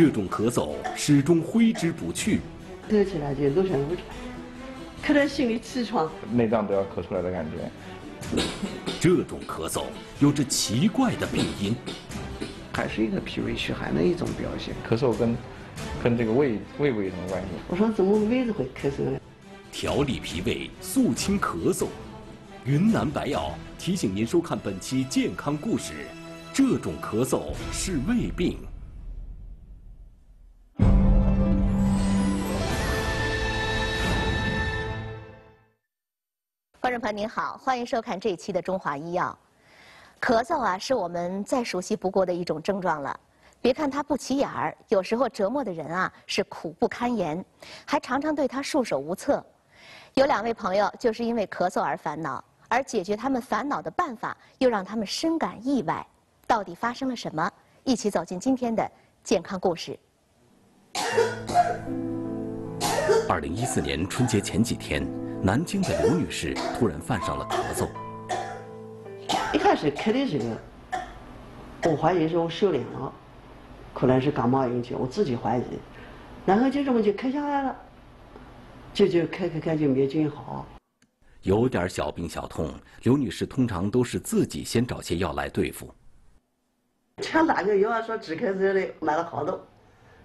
这种咳嗽始终挥之不去，咳起来就露声不出来，咳得心里气喘，内脏都要咳出来的感觉。这种咳嗽有着奇怪的病因，还是一个脾胃虚寒的一种表现。咳嗽跟这个胃部有什么关系？我说怎么胃子会咳嗽呢？调理脾胃，肃清咳嗽。云南白药提醒您收看本期健康故事。这种咳嗽是胃病。观众朋友您好，欢迎收看这一期的《中华医药》。咳嗽啊，是我们再熟悉不过的一种症状了。别看它不起眼儿，有时候折磨的人啊是苦不堪言，还常常对它束手无策。有2位朋友就是因为咳嗽而烦恼，而解决他们烦恼的办法又让他们深感意外。到底发生了什么？一起走进今天的健康故事。2014年春节前几天，南京的刘女士突然犯上了咳嗽。一开始咳的这个，我怀疑是我受凉了，可能是感冒引起，我自己怀疑。然后就这么就咳下来了，就咳就没劲好。有点小病小痛，刘女士通常都是自己先找些药来对付。像哪个药啊说止咳嗽的，买了好多，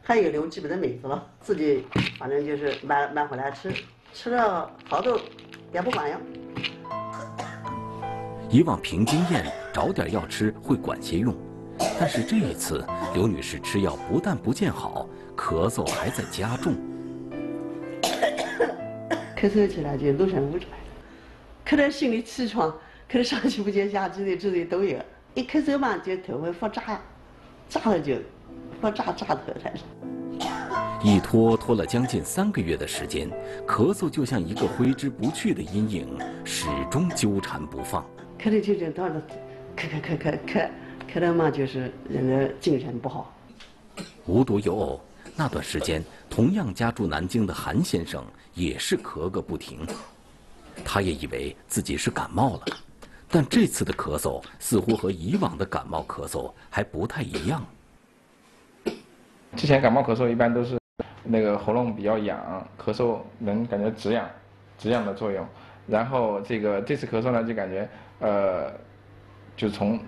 还有留基本的名字了，自己反正就是买回来吃，吃了好多也不管用。以往凭经验找点药吃会管些用，但是这一次刘女士吃药不但不见好，咳嗽还在加重。咳嗽起来就露声不出来，咳得心里气喘，咳得上气不接下气的这些都有。一咳嗽嘛，就头会发炸，炸了就发炸头开始。一拖了将近3个月的时间，咳嗽就像一个挥之不去的阴影，始终纠缠不放。咳的就到了，咳的嘛，就是人的精神不好。无独有偶，那段时间同样家住南京的韩先生也是咳个不停，他也以为自己是感冒了。但这次的咳嗽似乎和以往的感冒咳嗽还不太一样。之前感冒咳嗽一般都是那个喉咙比较痒，咳嗽能感觉止痒的作用。然后这次咳嗽呢，就感觉就从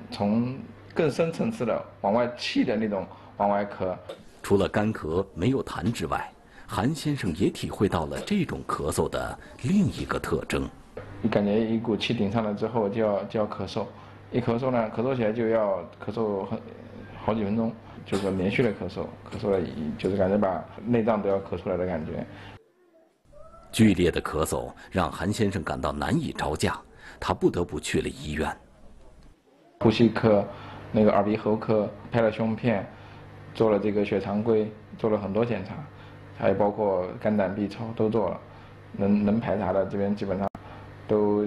更深层次的往外气的那种往外咳。除了干咳没有痰之外，韩先生也体会到了这种咳嗽的另一个特征。你感觉一股气顶上来之后就要咳嗽，一咳嗽呢，咳嗽起来就要咳嗽好几分钟，就是连续的咳嗽了就是感觉把内脏都要咳出来的感觉。剧烈的咳嗽让韩先生感到难以招架，他不得不去了医院。呼吸科、那个耳鼻喉科拍了胸片，做了这个血常规，做了很多检查，还包括肝胆 B 超都做了，能排查的这边基本上都，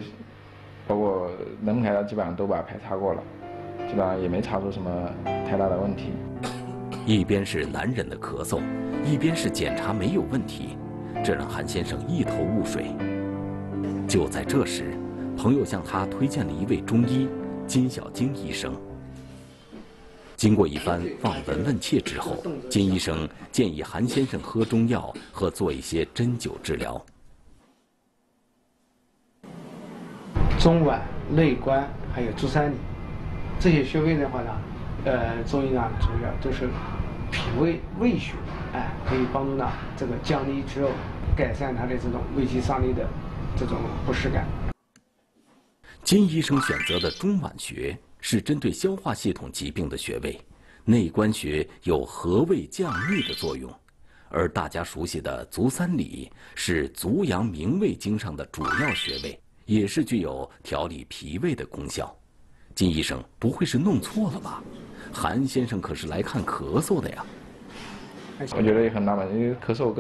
包括能排查基本上都把排查过了，基本上也没查出什么太大的问题。一边是难忍的咳嗽，一边是检查没有问题，这让韩先生一头雾水。就在这时，朋友向他推荐了一位中医金小晶医生。经过一番望闻问切之后，金医生建议韩先生喝中药和做一些针灸治疗。中脘、内关还有足三里这些穴位的话呢，中医呢主要都是脾胃胃穴，可以帮助呢这个降利之后，改善他的这种胃肌上逆的这种不适感。金医生选择的中脘穴是针对消化系统疾病的穴位，内关穴有和胃降逆的作用，而大家熟悉的足三里是足阳明胃经上的主要穴位，也是具有调理脾胃的功效。金医生不会是弄错了吧？韩先生可是来看咳嗽的呀。我觉得也很纳闷，因为咳嗽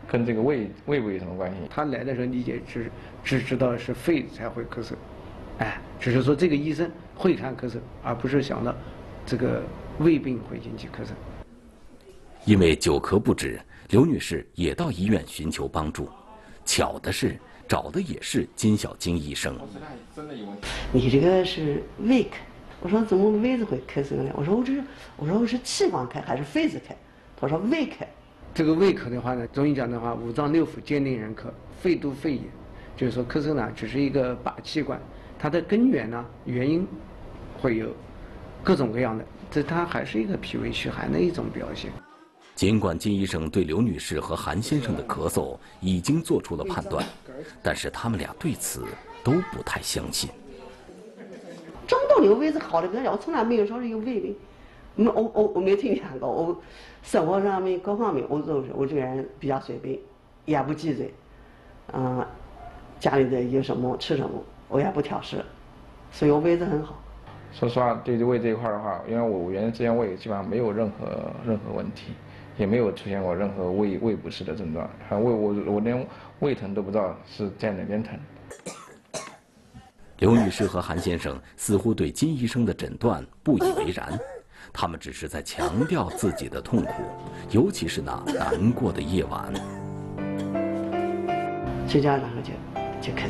跟这个胃部有什么关系？他来的时候理解只知道是肺才会咳嗽，只是说这个医生会看咳嗽，而不是想到这个胃病会引起咳嗽。因为久咳不止，刘女士也到医院寻求帮助。巧的是，找的也是金小晶医生。你这个是胃咳，我说怎么胃子会咳嗽呢？我说我是气管咳还是肺子咳？他说胃科。这个胃科的话呢，中医讲的话，五脏六腑兼定人科，肺督肺也，就是说咳嗽呢只是一个把气管，它的根源呢原因会有各种各样的，它还是一个脾胃虚寒的一种表现。尽管金医生对刘女士和韩先生的咳嗽已经做出了判断，但是他们俩对此都不太相信。中东有胃是好的，可是我从来没有说是有胃病，我没听见过。我生活上面各方面，我这个人比较随便，也不忌嘴，家里的有什么吃什么，我也不挑食，所以我胃是很好。说实话，对胃这一块的话，因为我原来之前胃基本上没有任何问题，也没有出现过任何胃不适的症状，我连胃疼都不知道是在哪边疼。刘女士和韩先生似乎对金医生的诊断不以为然，他们只是在强调自己的痛苦，尤其是那难过的夜晚。睡觉然后就咳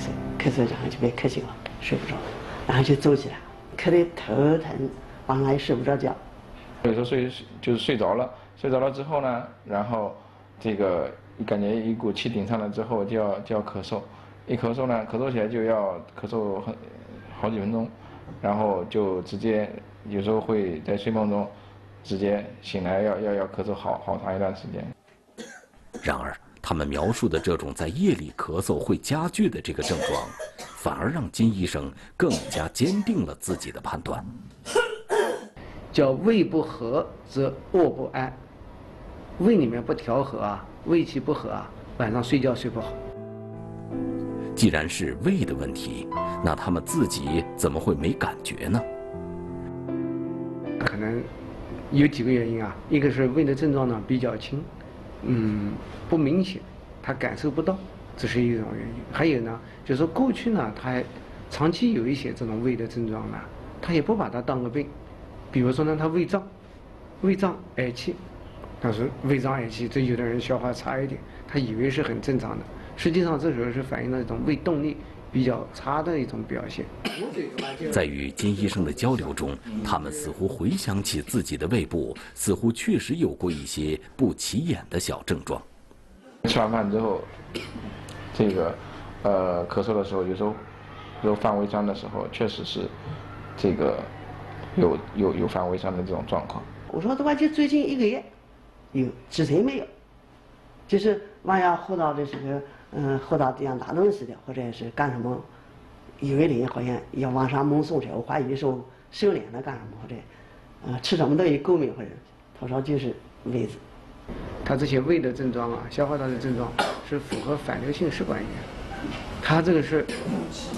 嗽然后就被咳醒了，睡不着，然后就走起来，咳得头疼，晚上也睡不着觉。有时候睡着了之后呢，然后这个感觉一股气顶上来之后就要咳嗽，一咳嗽呢，咳嗽起来就要咳嗽好几分钟，然后就直接有时候会在睡梦中直接醒来要咳嗽好长一段时间。然而，他们描述的这种在夜里咳嗽会加剧的这个症状，反而让金医生更加坚定了自己的判断。叫胃不和则卧不安，胃里面不调和啊，胃气不和啊，晚上睡觉睡不好。既然是胃的问题，那他们自己怎么会没感觉呢？可能有几个原因啊，一个是胃的症状呢比较轻，不明显，他感受不到，这是一种原因。还有呢，就是说过去呢，他还长期有一些这种胃的症状呢，他也不把它当个病。比如说呢，他胃胀嗳气，但是胃胀嗳气，这有的人消化差一点，他以为是很正常的，实际上这时候是反映了一种胃动力比较差的一种表现。在与金医生的交流中，他们似乎回想起自己的胃部，似乎确实有过一些不起眼的小症状。吃完饭之后，这个咳嗽的时候，有时候犯胃酸的时候，确实是这个有犯胃酸的这种状况。我说这话就最近1个月，之前没有，就是晚上喝到的时候，喝到这样拿东西的，或者是干什么，有的人好像要往上猛送去，我怀疑是收敛了干什么，或者吃什么东西过敏，或者他说就是胃子。他这些胃的症状啊，消化道的症状是符合反流性食管炎，他这个是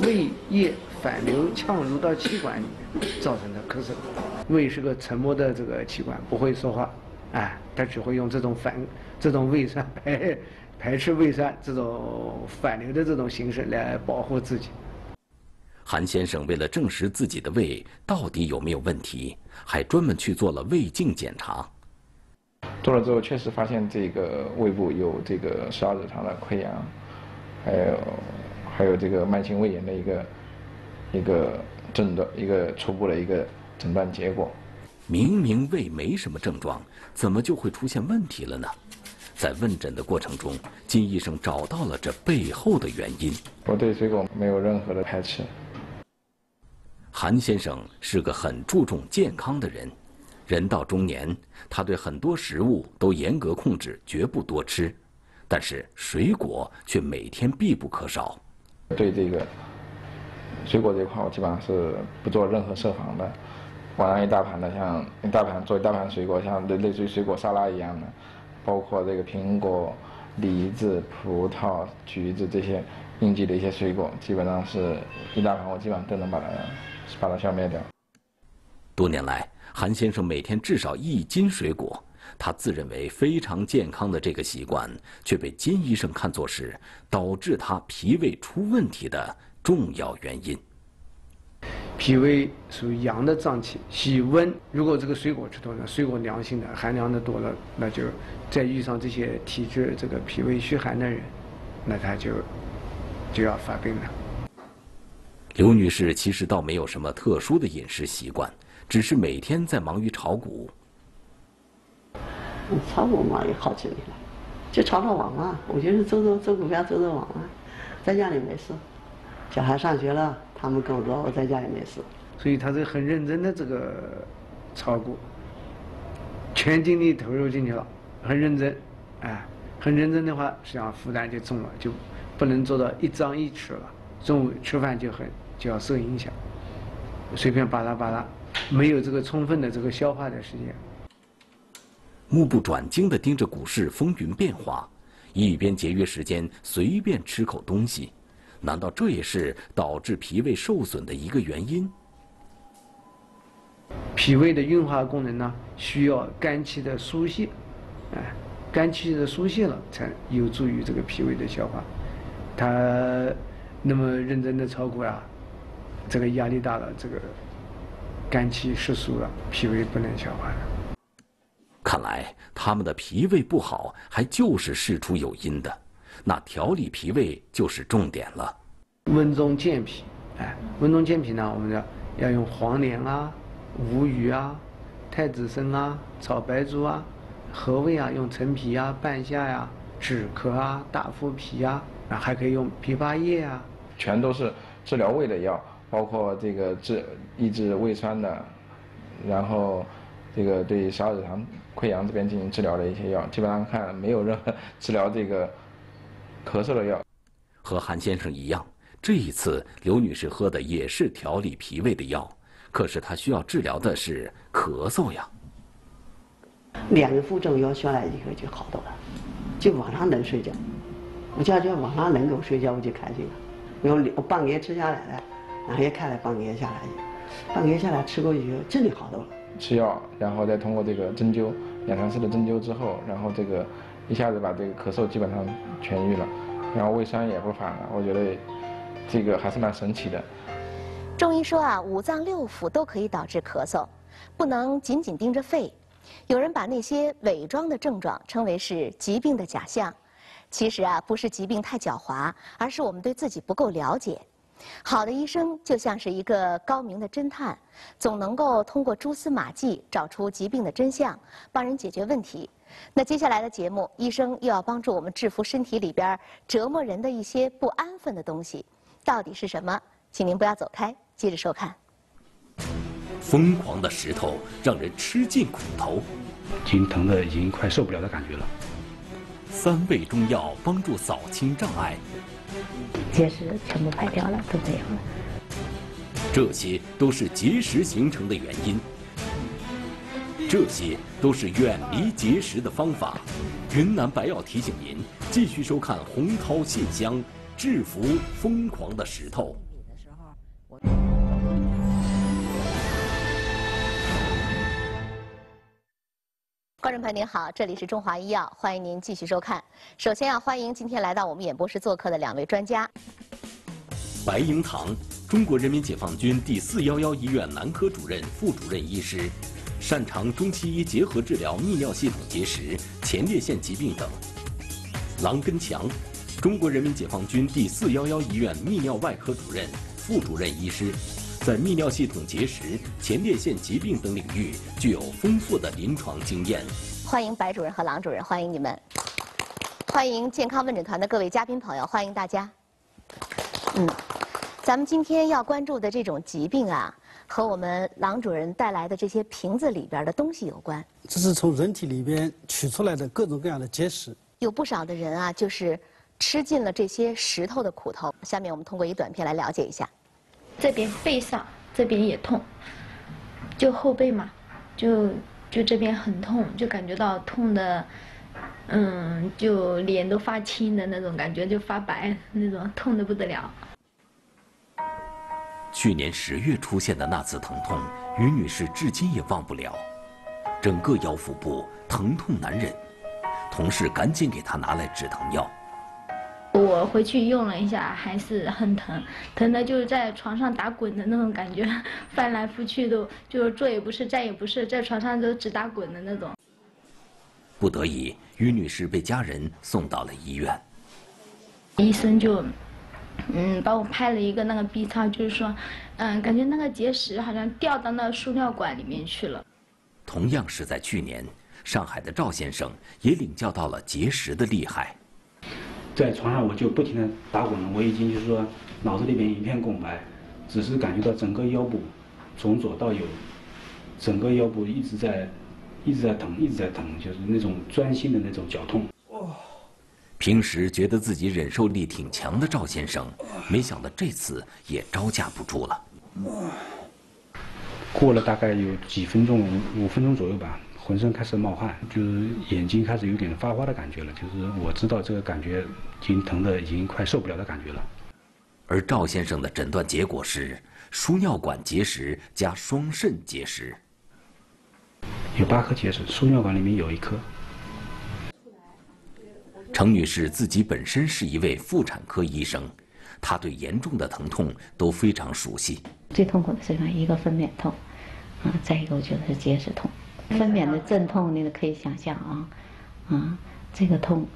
胃液反流呛入到气管里面造成的咳嗽。胃是个沉默的这个器官，不会说话，它只会用这种胃酸排斥胃酸这种反流的这种形式来保护自己。韩先生为了证实自己的胃到底有没有问题，还专门去做了胃镜检查。做了之后，确实发现这个胃部有这个十二指肠的溃疡，还有这个慢性胃炎的一个诊断，一个初步的一个诊断结果。明明胃没什么症状，怎么就会出现问题了呢？在问诊的过程中，金医生找到了这背后的原因。我对水果没有任何的排斥。韩先生是个很注重健康的人，人到中年，他对很多食物都严格控制，绝不多吃，但是水果却每天必不可少。对这个水果这一块，我基本上是不做任何设防的。晚上一大盘的，做一大盘水果，像类似于水果沙拉一样的，包括这个苹果、梨子、葡萄、橘子这些应季的一些水果，基本上是一大盘，我基本上都能把它消灭掉。多年来，韩先生每天至少1斤水果，他自认为非常健康的这个习惯，却被金医生看作是导致他脾胃出问题的重要原因。脾胃属于阳的脏器，喜温。如果这个水果吃多了，水果凉性的，寒凉的多了，那就再遇上这些体质这个脾胃虚寒的人，那他就要发病了。刘女士其实倒没有什么特殊的饮食习惯，只是每天在忙于炒股。炒股嘛也好几年了，就炒炒网嘛，我就是做股票做网嘛，在家里没事，小孩上学了，他们工作，我在家里没事。所以他是很认真的这个炒股，全精力投入进去了，很认真，哎，很认真的话，实际上负担就重了，就不能做到一张一弛了。中午吃饭就要受影响，随便巴拉，没有这个充分的这个消化的时间。目不转睛地盯着股市风云变化，一边节约时间随便吃口东西，难道这也是导致脾胃受损的一个原因？脾胃的运化功能呢，需要肝气的疏泄，哎，肝气的疏泄了，才有助于这个脾胃的消化。他那么认真的炒股啊，这个压力大了，这个肝气失疏了，脾胃不能消化了。看来他们的脾胃不好，还就是事出有因的，那调理脾胃就是重点了。温中健脾，哎，温中健脾呢，我们要用黄连啊、吴蓣啊、太子参啊、炒白术啊、和胃啊，用陈皮啊、半夏呀、止咳啊、大腹皮啊，还可以用枇杷叶啊，全都是治疗胃的药，包括这个抑制胃酸的，然后这个对十二指肠溃疡这边进行治疗的一些药，基本上看没有任何治疗这个咳嗽的药。和韩先生一样，这一次刘女士喝的也是调理脾胃的药，可是她需要治疗的是咳嗽呀。2个副作用下来以后就好多了，就晚上能睡觉。我就晚上能够睡觉，我就开心了。因为我半个月吃下来了，然后也开了半个月下来，半个月下来吃过以后真的好多了。吃药，然后再通过这个针灸2、3次的针灸之后，然后这个一下子把这个咳嗽基本上痊愈了，然后胃酸也不反了。我觉得这个还是蛮神奇的。中医说啊，五脏六腑都可以导致咳嗽，不能仅仅盯着肺。有人把那些伪装的症状称为是疾病的假象，其实啊，不是疾病太狡猾，而是我们对自己不够了解。好的医生就像是一个高明的侦探，总能够通过蛛丝马迹找出疾病的真相，帮人解决问题。那接下来的节目，医生又要帮助我们制服身体里边折磨人的一些不安分的东西，到底是什么？请您不要走开，接着收看。疯狂的石头让人吃尽苦头，已经疼得已经快受不了的感觉了。3味中药帮助扫清障碍，结石全部排掉了，都没有了。这些都是结石形成的原因，这些都是远离结石的方法。云南白药提醒您继续收看洪涛信箱，制服疯狂的石头。观众朋友您好，这里是中华医药，欢迎您继续收看。首先要欢迎今天来到我们演播室做客的2位专家。白英堂，中国人民解放军第411医院男科主任、副主任医师，擅长中西医结合治疗泌尿系统结石、前列腺疾病等。郎根强，中国人民解放军第411医院泌尿外科主任、副主任医师，在泌尿系统结石、前列腺疾病等领域具有丰富的临床经验。欢迎白主任和郎主任，欢迎你们。欢迎健康问诊团的各位嘉宾朋友，欢迎大家。咱们今天要关注的这种疾病啊，和我们郎主任带来的这些瓶子里边的东西有关。这是从人体里边取出来的各种各样的结石。有不少的人啊，就是吃尽了这些石头的苦头。下面我们通过一短片来了解一下。这边背上这边也痛，就后背嘛，就这边很痛，就感觉到痛的，就脸都发青的那种感觉，就发白那种，痛得不得了。去年10月出现的那次疼痛，于女士至今也忘不了，整个腰腹部疼痛难忍，同事赶紧给她拿来止疼药。我回去用了一下，还是很疼，疼的就是在床上打滚的那种感觉，翻来覆去都就是坐也不是，站也不是，在床上都直打滚的那种。不得已，于女士被家人送到了医院。医生就帮我拍了一个那个 B 超，就是说感觉那个结石好像掉到那输尿管里面去了。同样是在去年，上海的赵先生也领教到了节食的厉害。在床上我就不停地打滚了，我已经就是说脑子里边一片空白，只是感觉到整个腰部从左到右，整个腰部一直在疼，就是那种钻心的那种绞痛。平时觉得自己忍受力挺强的赵先生，没想到这次也招架不住了。过了大概有几分钟，5分钟左右吧，浑身开始冒汗，就是眼睛开始有点发花的感觉了，就是我知道这个感觉已经疼得已经快受不了的感觉了。而赵先生的诊断结果是输尿管结石加双肾结石，有8颗结石，输尿管里面有1颗。程女士自己本身是一位妇产科医生，她对严重的疼痛都非常熟悉。最痛苦的是什么？一个分娩痛，再一个我觉得是结石痛。分娩的阵痛，你可以想象这个痛，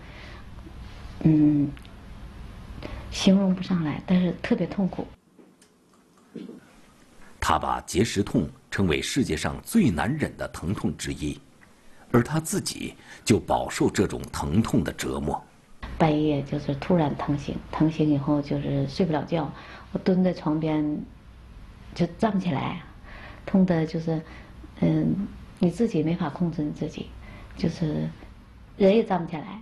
形容不上来，但是特别痛苦。她把结石痛称为世界上最难忍的疼痛之一。而他自己就饱受这种疼痛的折磨，半夜就是突然疼醒以后就是睡不了觉，我蹲在床边就站不起来，痛的就是你自己没法控制你自己，就是人也站不起来，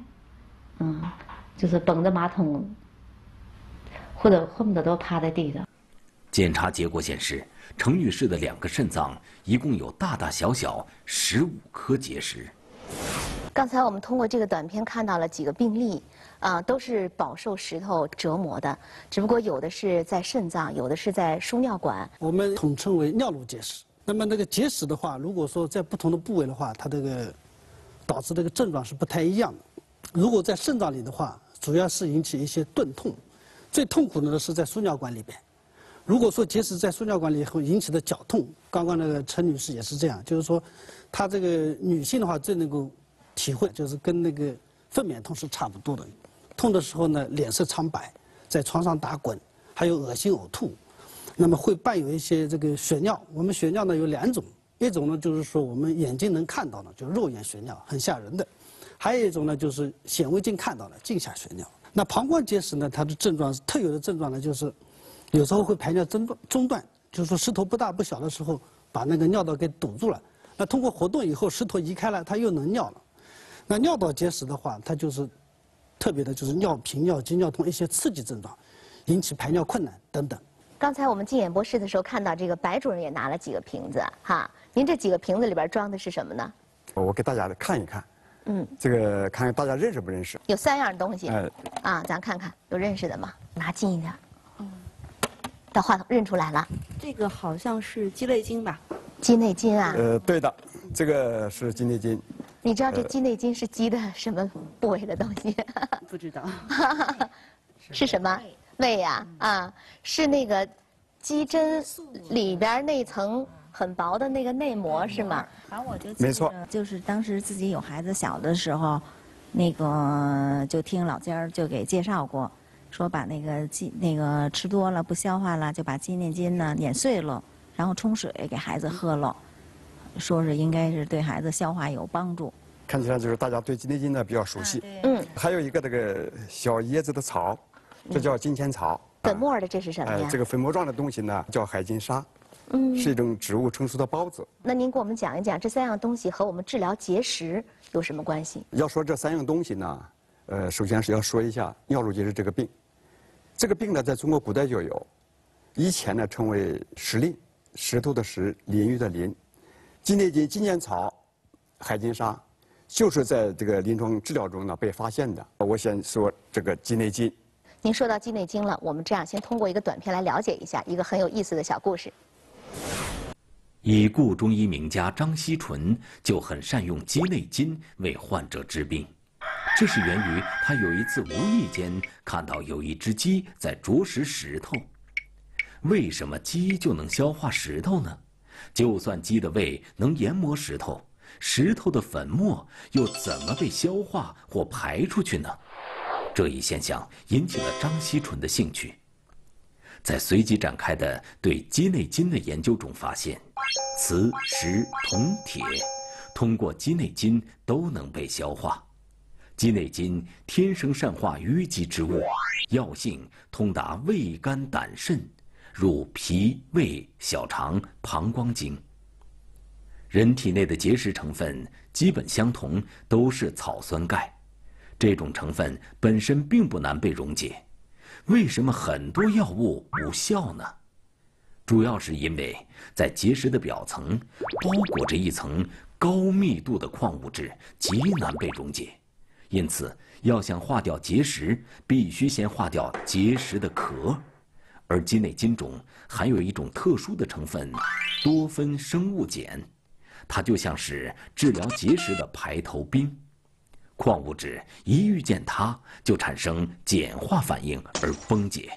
就是绷着马桶，或者恨不得都趴在地上。检查结果显示，程女士的2个肾脏一共有大大小小15颗结石。刚才我们通过这个短片看到了几个病例，都是饱受石头折磨的，只不过有的是在肾脏，有的是在输尿管。我们统称为尿路结石。那么那个结石的话，如果说在不同的部位的话，它这个导致这个症状是不太一样的。如果在肾脏里的话，主要是引起一些钝痛，最痛苦的呢是在输尿管里边。如果说结石在输尿管里以后引起的绞痛，刚刚那个陈女士也是这样，就是说，她这个女性的话最能够体会，就是跟那个分娩痛是差不多的。痛的时候呢，脸色苍白，在床上打滚，还有恶心呕吐，那么会伴有一些这个血尿。我们血尿呢有2种，一种呢就是说我们眼睛能看到的，就是肉眼血尿，很吓人的；还有一种呢就是显微镜看到的镜下血尿。那膀胱结石呢，它的症状特有的症状呢就是。有时候会排尿中断，就是说石头不大不小的时候，把那个尿道给堵住了。那通过活动以后，石头移开了，它又能尿了。那尿道结石的话，它就是特别的，就是尿频、尿急、尿痛一些刺激症状，引起排尿困难等等。刚才我们进演播室的时候看到这个白主任也拿了几个瓶子哈，您这几个瓶子里边装的是什么呢？我给大家看一看，这个看看大家认识不认识？有3样东西，咱看看有认识的吗？拿近一点。到话筒认出来了，这个好像是鸡内金吧？鸡内金啊？对的，这个是鸡内金。你知道这鸡内金是鸡的什么部位的东西？不知道。是什么？胃呀，是那个鸡胗里边那层很薄的那个内膜是吗？反正我就没错，就是当时自己有孩子小的时候，那个就听老家儿就给介绍过。说把那个吃多了不消化了，就把鸡内金呢碾碎了，然后冲水给孩子喝了，说是应该是对孩子消化有帮助。看起来就是大家对鸡内金呢比较熟悉。还有一个这个小椰子的草，这叫金钱草。粉末的这是什么呀？这个粉末状的东西呢叫海金沙，是一种植物成熟的孢子。那您给我们讲一讲这3样东西和我们治疗结石有什么关系？要说这3样东西呢，首先是要说一下尿路结石这个病。这个病呢，在中国古代就有，以前呢称为石淋，石头的石，淋浴的淋。鸡内金、金钱草、海金沙，就是在这个临床治疗中呢被发现的。我先说这个鸡内金。您说到鸡内金了，我们这样先通过一个短片来了解一下一个很有意思的小故事。已故中医名家张锡纯就很善用鸡内金为患者治病。这是源于他有一次无意间看到有一只鸡在啄食石头。为什么鸡就能消化石头呢？就算鸡的胃能研磨石头，石头的粉末又怎么被消化或排出去呢？这一现象引起了张锡纯的兴趣。在随即展开的对鸡内金的研究中发现，磁、石、铜、铁通过鸡内金都能被消化。鸡内金天生善化淤积之物，药性通达胃、肝、胆、肾，入脾、胃、小肠、膀胱经。人体内的结石成分基本相同，都是草酸钙。这种成分本身并不难被溶解，为什么很多药物无效呢？主要是因为在结石的表层包裹着一层高密度的矿物质，极难被溶解。因此，要想化掉结石，必须先化掉结石的壳。而鸡内金中含有一种特殊的成分——多酚生物碱，它就像是治疗结石的排头兵。矿物质一遇见它，就产生碱化反应而崩解，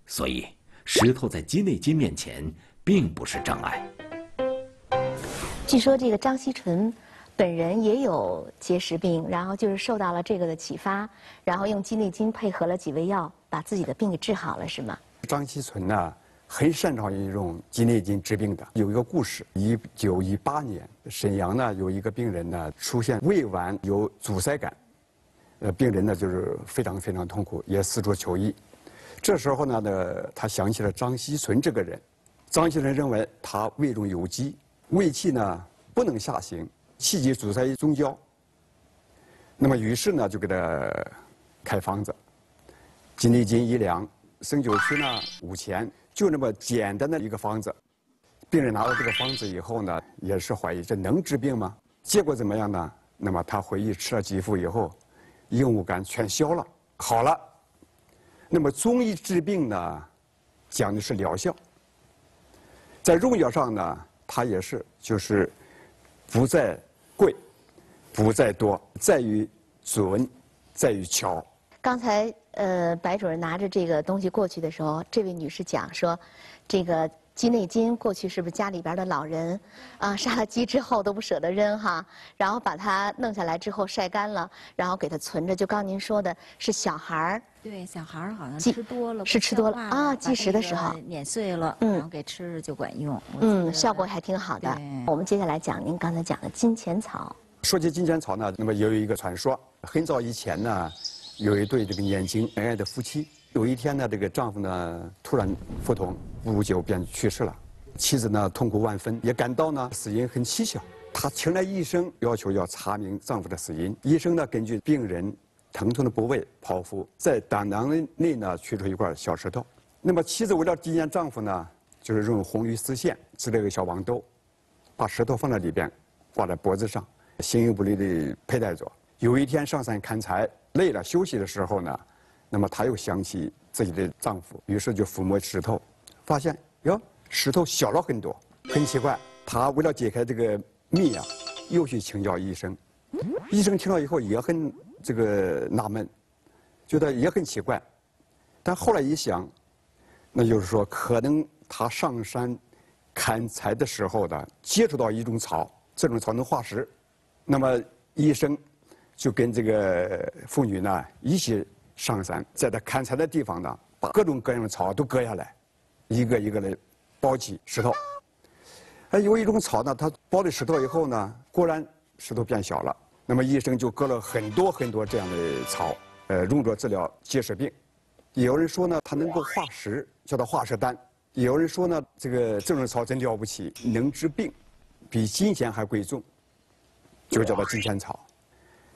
所以石头在鸡内金面前并不是障碍。据说这个张锡纯本人也有结石病，然后就是受到了这个的启发，然后用鸡内金配合了几味药，把自己的病给治好了，是吗？张锡纯呢，很擅长于用鸡内金治病的。有一个故事，1918年，沈阳呢有一个病人呢出现胃脘有阻塞感，病人呢就是非常非常痛苦，也四处求医。这时候呢，他想起了张锡纯这个人。张锡纯认为他胃中有积，胃气呢不能下行，气机阻塞于中焦。那么于是呢就给他开方子，鸡内金1两，生酒曲呢5钱，就那么简单的一个方子。病人拿到这个方子以后呢，也是怀疑这能治病吗？结果怎么样呢？那么他回忆吃了几副以后，硬物感全消了，好了。那么中医治病呢，讲的是疗效。在用药上呢，它也是就是不在贵，不在多，在于准，在于巧。刚才白主任拿着这个东西过去的时候，这位女士讲说，这个鸡内金过去是不是家里边的老人啊杀了鸡之后都不舍得扔哈，然后把它弄下来之后晒干了，然后给它存着。就刚您说的是小孩儿。对，小孩儿好像吃多了，是吃多了啊，忌食的时候碾碎了，然后给吃就管用。效果还挺好的。我们接下来讲您刚才讲的金钱草。说起金钱草呢，那么也有一个传说，很早以前呢，有一对这个年轻恩爱的夫妻，有一天呢，这个丈夫呢突然腹痛，不久便去世了。妻子呢痛苦万分，也感到呢死因很蹊跷。她请来医生，要求要查明丈夫的死因。医生呢根据病人疼痛的部位剖腹，在胆囊内呢取出一块小石头。那么妻子为了纪念丈夫呢，就是用红鱼丝线织了一个小网兜，把石头放在里边，挂在脖子上，形影不离地佩戴着。有一天上山砍柴累了休息的时候呢，那么她又想起自己的丈夫，于是就抚摸石头，发现哟石头小了很多，很奇怪。她为了解开这个谜啊，又去请教医生。医生听了以后也很这个纳闷，觉得也很奇怪，但后来一想，那就是说可能他上山砍柴的时候呢，接触到一种草，这种草能化石，那么医生就跟这个妇女呢一起上山，在他砍柴的地方呢，把各种各样的草都割下来，一个一个的包起石头。有一种草呢，它包了石头以后呢，果然石头变小了。那么医生就割了很多很多这样的草，用作治疗结石病。也有人说呢，它能够化石，叫它化石丹；也有人说呢，这种草真了不起，能治病，比金钱还贵重，就叫它金钱草。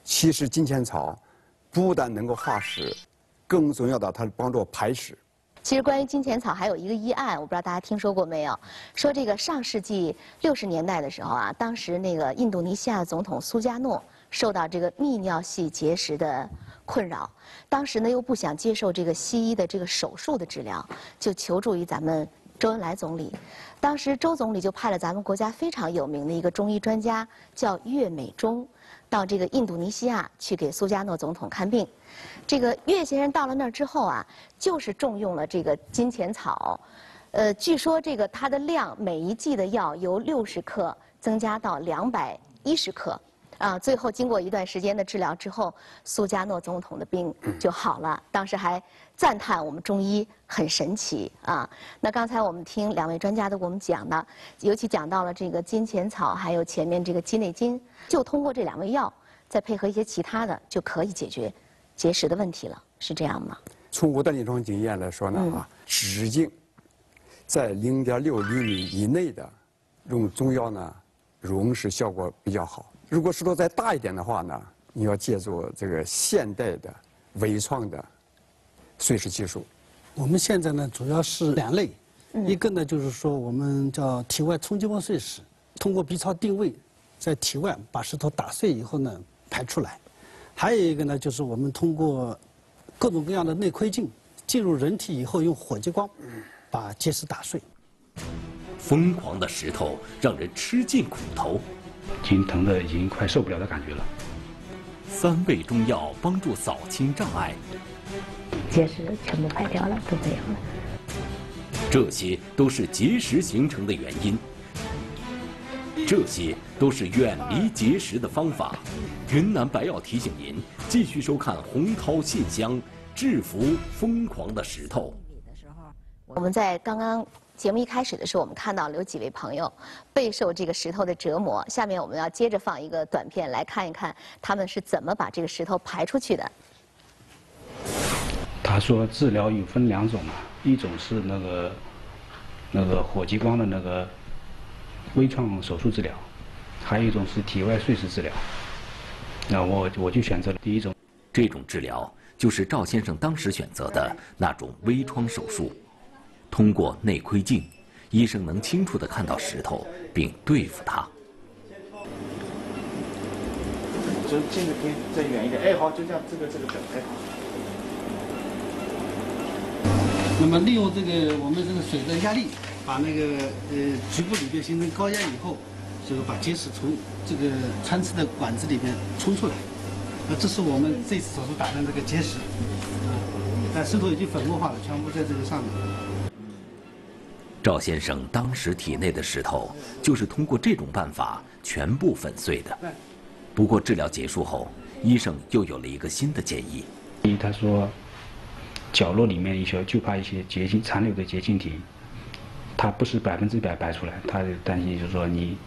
其实金钱草不但能够化石，更重要的它帮助排石。其实关于金钱草还有一个医案，我不知道大家听说过没有？说这个上世纪60年代的时候啊，当时那个印度尼西亚总统苏加诺受到这个泌尿系结石的困扰，当时呢又不想接受这个西医的这个手术的治疗，就求助于咱们周恩来总理。当时周总理就派了咱们国家非常有名的一个中医专家，叫岳美中，到这个印度尼西亚去给苏加诺总统看病。这个岳先生到了那儿之后啊，就是重用了这个金钱草，据说这个它的量每一剂的药由60克增加到210克，最后经过一段时间的治疗之后，苏加诺总统的病就好了。当时还赞叹我们中医很神奇啊。那刚才我们听2位专家都给我们讲的，尤其讲到了这个金钱草，还有前面这个鸡内金，就通过这2味药，再配合一些其他的，就可以解决结石的问题了，是这样吗？从我的临床经验来说呢，直径在0.6厘米以内的用中药呢，溶石效果比较好。如果石头再大一点的话呢，你要借助这个现代的微创的碎石技术。我们现在呢，主要是2类，一个呢就是说我们叫体外冲击波碎石，通过 B 超定位，在体外把石头打碎以后呢排出来；还有一个呢就是我们通过各种各样的内窥镜进入人体以后，用火激光把结石打碎。疯狂的石头让人吃尽苦头，已经疼得已经快受不了的感觉了。3味中药帮助扫清障碍，结石全部排掉了，都没有了。这些都是结石形成的原因，这些都是远离结石的方法。云南白药提醒您继续收看《洪涛信箱》，制服疯狂的石头。我们在刚刚节目一开始的时候，我们看到了有几位朋友备受这个石头的折磨。下面我们要接着放一个短片，来看一看他们是怎么把这个石头排出去的。他说治疗有分2种嘛，一种是那个火激光的那个微创手术治疗，还有一种是体外碎石治疗。那我就选择了第一种。这种治疗就是赵先生当时选择的那种微创手术。通过内窥镜，医生能清楚地看到石头，并对付它。就近一点，再远一点。哎，好，就这样，这个整，哎。那么利用这个我们这个水的压力，把那个局部里边形成高压以后，就是把结石从这个穿刺的管子里边冲出来。那这是我们这次手术打的这个结石，但石头已经粉末化了，全部在这个上面。赵先生当时体内的石头就是通过这种办法全部粉碎的。不过治疗结束后，医生又有了一个新的建议。他说，角落里面就怕一些残留的结晶体，它不是100%排出来，他就担心就是说你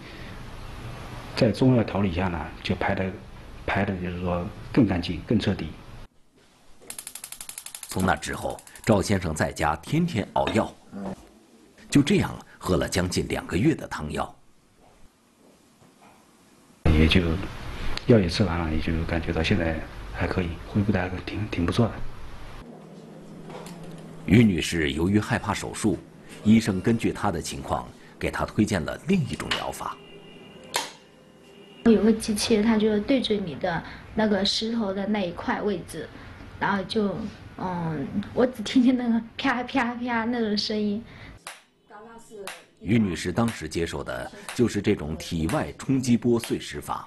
在中药调理下呢，就排的就是说更干净、更彻底。从那之后，赵先生在家天天熬药。就这样喝了将近2个月的汤药，也就药也吃完了，也就感觉到现在还可以，恢复的还挺不错的。于女士由于害怕手术，医生根据她的情况，给她推荐了另一种疗法。有个机器，它就对准你的那个石头的那一块位置，然后就我只听见那个啪啪啪那种声音。于女士当时接受的就是这种体外冲击波碎石法。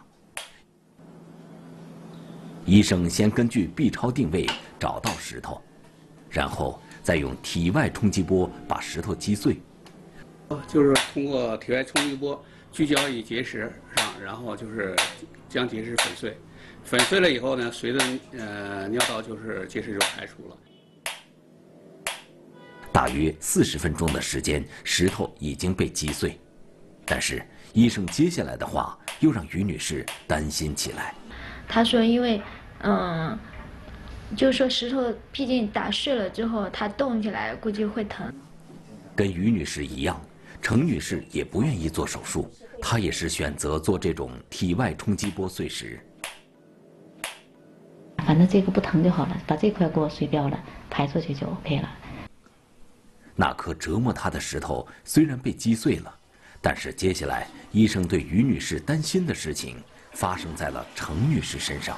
医生先根据 B 超定位找到石头，然后再用体外冲击波把石头击碎。就是通过体外冲击波聚焦于结石上，然后就是将结石粉碎。粉碎了以后呢，随着尿道就是结石就排出了。大约40分钟的时间，石头已经被击碎，但是医生接下来的话又让于女士担心起来。他说，因为就是说石头毕竟打碎了之后，它动起来估计会疼。跟于女士一样，程女士也不愿意做手术，她也是选择做这种体外冲击波碎石。反正这个不疼就好了，把这块给我碎掉了，排出去就 OK 了。那颗折磨她的石头虽然被击碎了，但是接下来医生对于女士担心的事情发生在了程女士身上。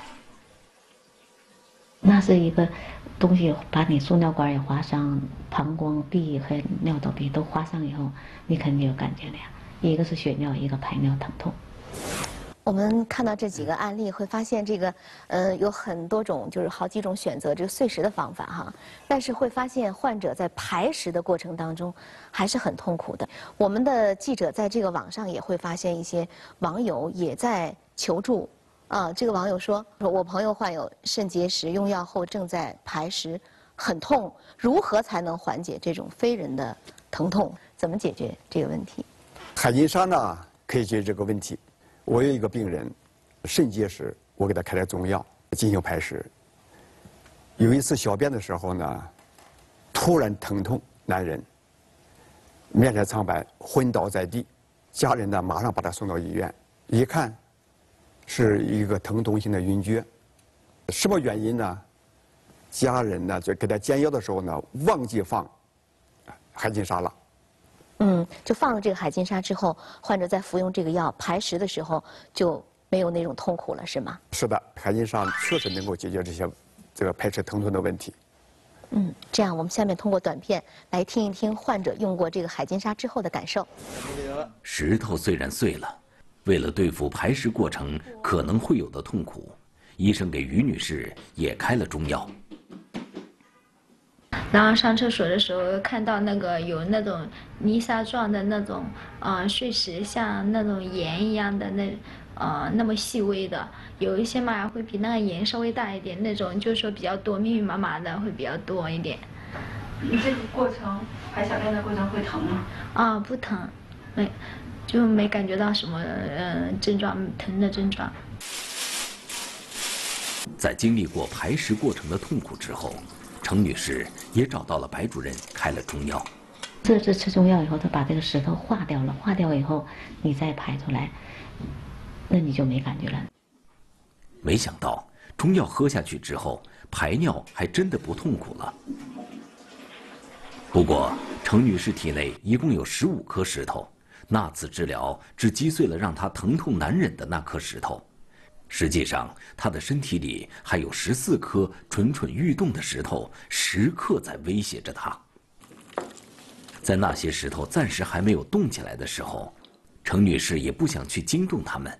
那是一个东西把你输尿管也划伤，膀胱壁和尿道壁都划伤以后，你肯定有感觉的呀。一个是血尿，一个排尿疼痛。我们看到这几个案例，会发现这个有很多种，就是好几种选择这个碎石的方法哈。但是会发现患者在排石的过程当中还是很痛苦的。我们的记者在这个网上也会发现一些网友也在求助啊，这个网友说我朋友患有肾结石，用药后正在排石，很痛，如何才能缓解这种非人的疼痛？怎么解决这个问题？海金沙呢可以解决这个问题。我有一个病人，肾结石，我给他开了中药进行排石。有一次小便的时候呢，突然疼痛难忍，面色苍白，昏倒在地。家人呢马上把他送到医院，一看，是一个疼痛性的晕厥。什么原因呢？家人呢就给他煎药的时候呢，忘记放海金沙了。就放了这个海金沙之后，患者在服用这个药排石的时候就没有那种痛苦了，是吗？是的，海金沙确实能够解决这个排石疼痛的问题。这样我们下面通过短片来听一听患者用过这个海金沙之后的感受。石头虽然碎了，为了对付排石过程可能会有的痛苦，医生给于女士也开了中药。然后上厕所的时候看到那个有那种泥沙状的那种碎石，像那种盐一样的那么细微的，有一些嘛会比那个盐稍微大一点，那种就是说比较多，密密麻麻的会比较多一点。你这个过程排小便的过程会疼吗？不疼，没感觉到什么症状疼的症状。在经历过排石过程的痛苦之后，程女士也找到了白主任开了中药。这次吃中药以后，他把这个石头化掉了，化掉以后你再排出来，那你就没感觉了。没想到中药喝下去之后，排尿还真的不痛苦了。不过程女士体内一共有15颗石头，那次治疗只击碎了让她疼痛难忍的那颗石头。实际上，她的身体里还有14颗蠢蠢欲动的石头，时刻在威胁着她。在那些石头暂时还没有动起来的时候，程女士也不想去惊动他们，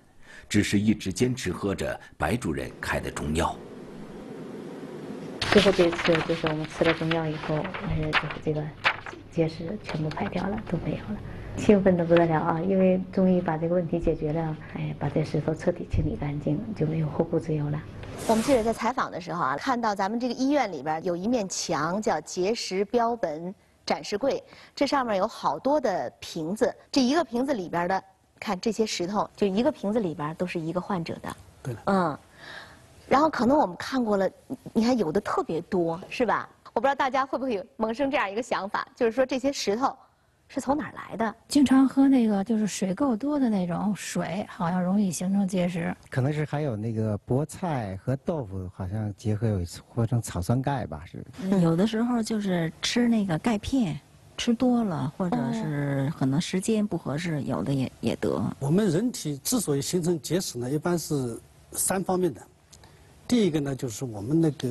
只是一直坚持喝着白主任开的中药。最后这次就是我们吃了中药以后，就是这个结石全部排掉了，都没有了。兴奋得不得了啊！因为终于把这个问题解决了，把这石头彻底清理干净，就没有后顾之忧了。我们记者在采访的时候啊，看到咱们这个医院里边有一面墙叫结石标本展示柜，这上面有好多的瓶子，这一个瓶子里边的，看这些石头，就一个瓶子里边都是一个患者的。对了。然后可能我们看过了，你看有的特别多，是吧？我不知道大家会不会萌生这样一个想法，就是说这些石头是从哪儿来的？经常喝那个就是水够多的那种水，好像容易形成结石。可能是还有那个菠菜和豆腐好像结合或成草酸钙吧，是。有的时候就是吃那个钙片，吃多了，或者是可能时间不合适，有的也得。我们人体之所以形成结石呢，一般是3方面的。第一个呢，就是我们那个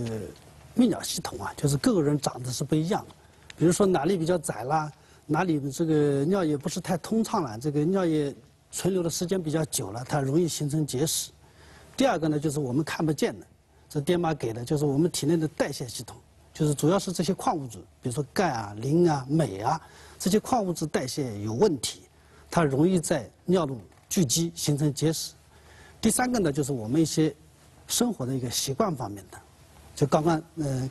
泌尿系统啊，就是各个人长得是不一样的。比如说哪里比较窄啦，哪里这个尿液不是太通畅了，这个尿液存留的时间比较久了，它容易形成结石。第二个呢，就是我们看不见的，这爹妈给的，就是我们体内的代谢系统，就是主要是这些矿物质，比如说钙啊、磷啊、镁啊，这些矿物质代谢有问题，它容易在尿路聚集形成结石。第三个呢，就是我们一些生活的一个习惯方面的，就刚刚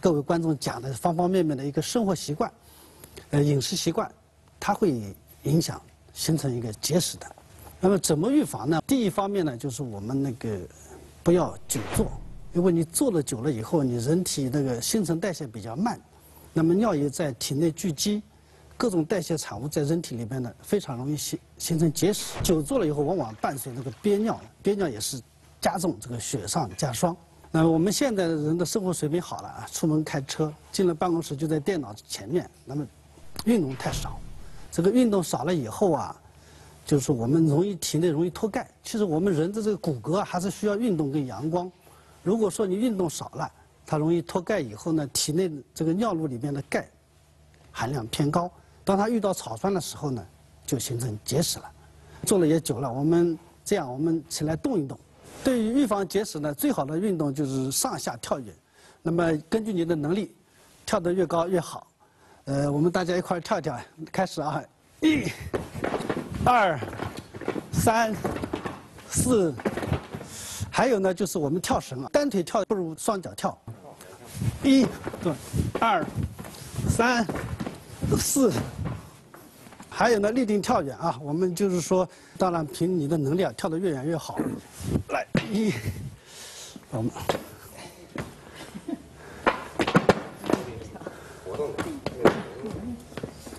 各位观众讲的方方面面的一个生活习惯，饮食习惯，它会影响形成一个结石的。那么怎么预防呢？第一方面呢，就是我们那个不要久坐，因为你坐了久了以后，你人体那个新陈代谢比较慢，那么尿液在体内聚集，各种代谢产物在人体里边呢，非常容易形成结石。久坐了以后，往往伴随那个憋尿，憋尿也是加重这个雪上加霜。那么我们现在的人的生活水平好了啊，出门开车，进了办公室就在电脑前面，那么运动太少，这个运动少了以后啊，就是我们体内容易脱钙。其实我们人的这个骨骼啊，还是需要运动跟阳光。如果说你运动少了，它容易脱钙以后呢，体内这个尿路里面的钙含量偏高，当它遇到草酸的时候呢，就形成结石了。坐了也久了，我们起来动一动。对于预防结石呢，最好的运动就是上下跳跃。那么根据你的能力，跳得越高越好。我们大家一块儿跳跳，开始啊！1、2、3、4，还有呢，就是我们跳绳啊，单腿跳不如双脚跳。1、2、3、4。还有呢，立定跳远啊，我们就是说，当然凭你的能力啊，跳得越远越好。来，1，我们。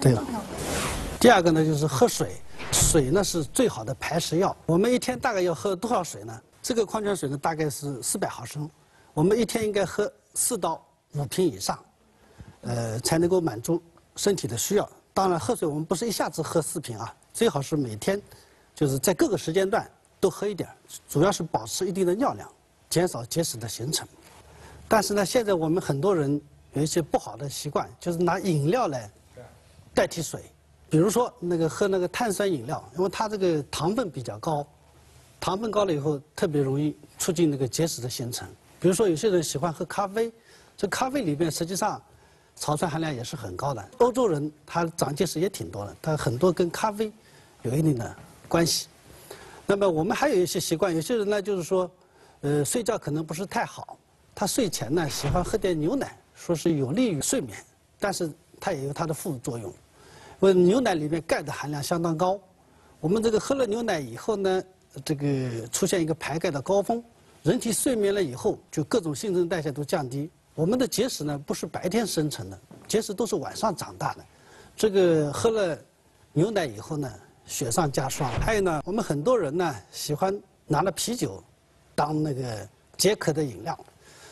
对了，第二个呢就是喝水，水呢是最好的排石药。我们一天大概要喝多少水呢？这个矿泉水呢大概是400毫升，我们一天应该喝4到5瓶以上，才能够满足身体的需要。当然，喝水我们不是一下子喝4瓶啊，最好是每天，就是在各个时间段都喝一点，主要是保持一定的尿量，减少结石的形成。但是呢，现在我们很多人有一些不好的习惯，就是拿饮料来代替水，比如说喝那个碳酸饮料，因为它这个糖分比较高，糖分高了以后特别容易促进那个结石的形成。比如说有些人喜欢喝咖啡，这咖啡里面实际上草酸含量也是很高的。欧洲人他长结石也挺多的，他很多跟咖啡有一定的关系。那么我们还有一些习惯，有些人呢就是说，睡觉可能不是太好，他睡前呢喜欢喝点牛奶，说是有利于睡眠，但是它也有它的副作用。因为牛奶里面钙的含量相当高，我们这个喝了牛奶以后呢，这个出现一个排钙的高峰，人体睡眠了以后，就各种新陈代谢都降低。我们的结石呢不是白天生成的，结石都是晚上长大的。这个喝了牛奶以后呢，雪上加霜。还有呢，我们很多人呢喜欢拿了啤酒当那个解渴的饮料，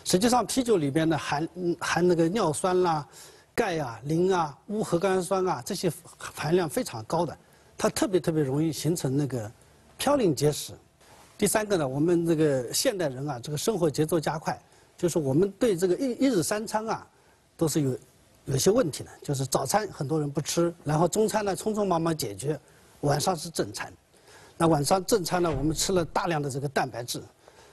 实际上啤酒里边呢含那个尿酸啦、钙啊、磷啊、钨核苷酸啊，这些含量非常高的，它特别容易形成那个嘌呤结石。第三个呢，我们这个现代人啊，这个生活节奏加快，就是我们对这个一日3餐啊，都是有些问题的。就是早餐很多人不吃，然后中餐呢匆匆忙忙解决，晚上是正餐。那晚上正餐呢，我们吃了大量的这个蛋白质，实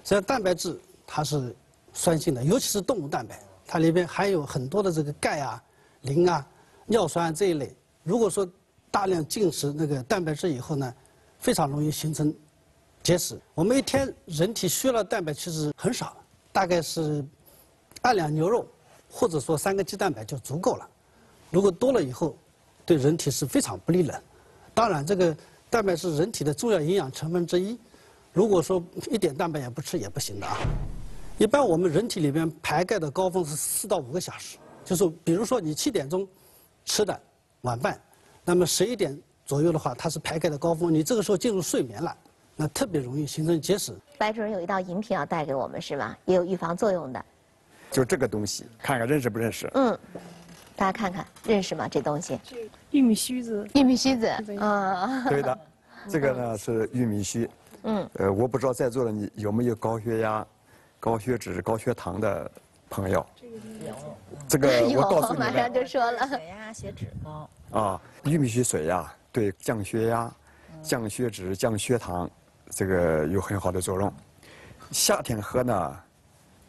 际上蛋白质它是酸性的，尤其是动物蛋白，它里边含有很多的这个钙啊、磷啊、尿酸啊这一类。如果说大量进食那个蛋白质以后呢，非常容易形成结石。我们一天人体需要的蛋白其实很少，大概是2两牛肉，或者说3个鸡蛋白就足够了。如果多了以后，对人体是非常不利的。当然，这个蛋白是人体的重要营养成分之一，如果说一点蛋白也不吃也不行的啊。一般我们人体里边排钙的高峰是4到5个小时，就是比如说你7点钟吃的晚饭，那么11点左右的话，它是排钙的高峰，你这个时候进入睡眠了，那特别容易形成结石。白主任有一道饮品要带给我们是吧？也有预防作用的。就这个东西，看看认识不认识？大家看看认识吗？这东西？玉米须子。玉米须子，对的，这个呢是玉米须。我不知道在座的你有没有高血压、高血脂、高血糖的朋友？有。这个我告诉你们，马上就说了。血压、血脂高。啊，玉米须水呀，对降血压、降血脂、降血糖，这个有很好的作用。夏天喝呢，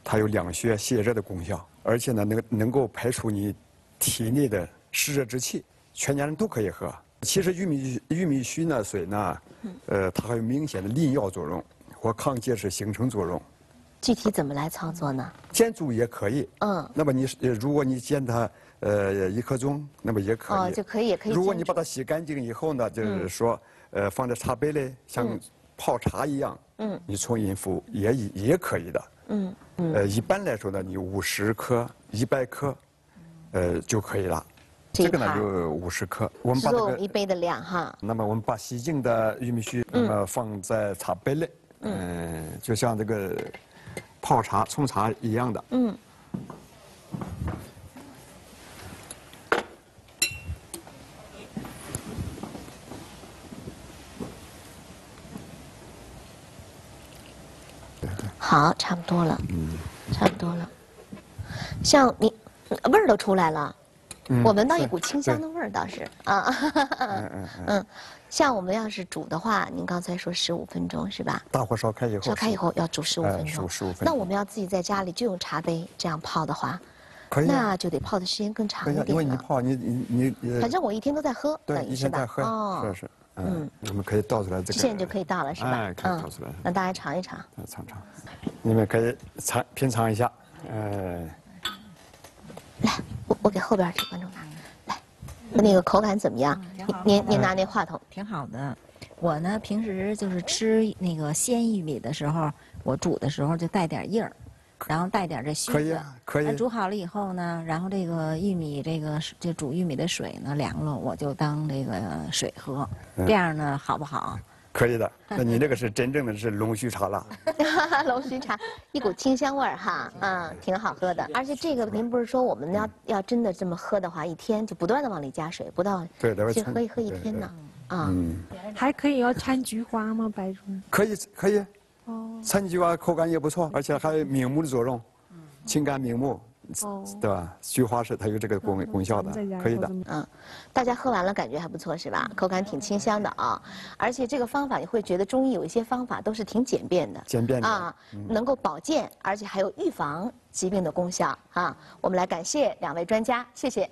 它有凉血泻热的功效，而且呢能够排除你体内的湿热之气，全家人都可以喝。其实玉米须呢水呢，它还有明显的利尿作用或抗结石形成作用。具体怎么来操作呢？煎煮也可以。那么如果你煎它1刻钟，那么也可以。就可以。如果你把它洗干净以后呢，就是说放在茶杯里，像泡茶一样，你冲饮服也可以的。一般来说呢，你50克、100克，就可以了。这个呢就50克。我们把这个1杯的量哈。那么我们把洗净的玉米须，那么放在茶杯里，就像这个泡茶、冲茶一样的。好，差不多了。差不多了。像你味儿都出来了，我闻到一股清香的味儿倒是啊。像我们要是煮的话，您刚才说15分钟是吧？大火烧开以后。烧开以后要煮15分钟。15分钟。那我们要自己在家里就用茶杯这样泡的话，可以。那就得泡的时间更长一点了。因为你泡你。反正我一天都在喝，对，一天在喝。哦。是。我们可以倒出来这个。现在就可以倒了是吧？哎，可以倒出来。让大家尝一尝。尝尝，你们可以品尝一下。来，我给后边这观众拿。来，那个口感怎么样？您拿那话筒。挺好的。我呢，平时就是吃那个鲜玉米的时候，我煮的时候就带点叶儿，然后带点这须子。可以啊，可以。煮好了以后呢，然后这个玉米这煮玉米的水呢凉了，我就当这个水喝，这样呢好不好？可以的。那你这个是真正的是龙须茶了。龙须茶，一股清香味儿哈，挺好喝的。而且这个您不是说我们要真的这么喝的话，一天就不断的往里加水，不到就喝一天呢。还可以要掺菊花吗，白主任？可以。掺菊花口感也不错，而且还有明目的作用，清肝明目，对吧？菊花是它有这个功效的，可以的。大家喝完了感觉还不错是吧？口感挺清香的啊，而且这个方法你会觉得中医有一些方法都是挺简便的，能够保健，而且还有预防疾病的功效啊。我们来感谢2位专家，谢谢，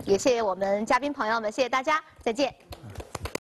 也谢谢我们嘉宾朋友们，谢谢大家，再见。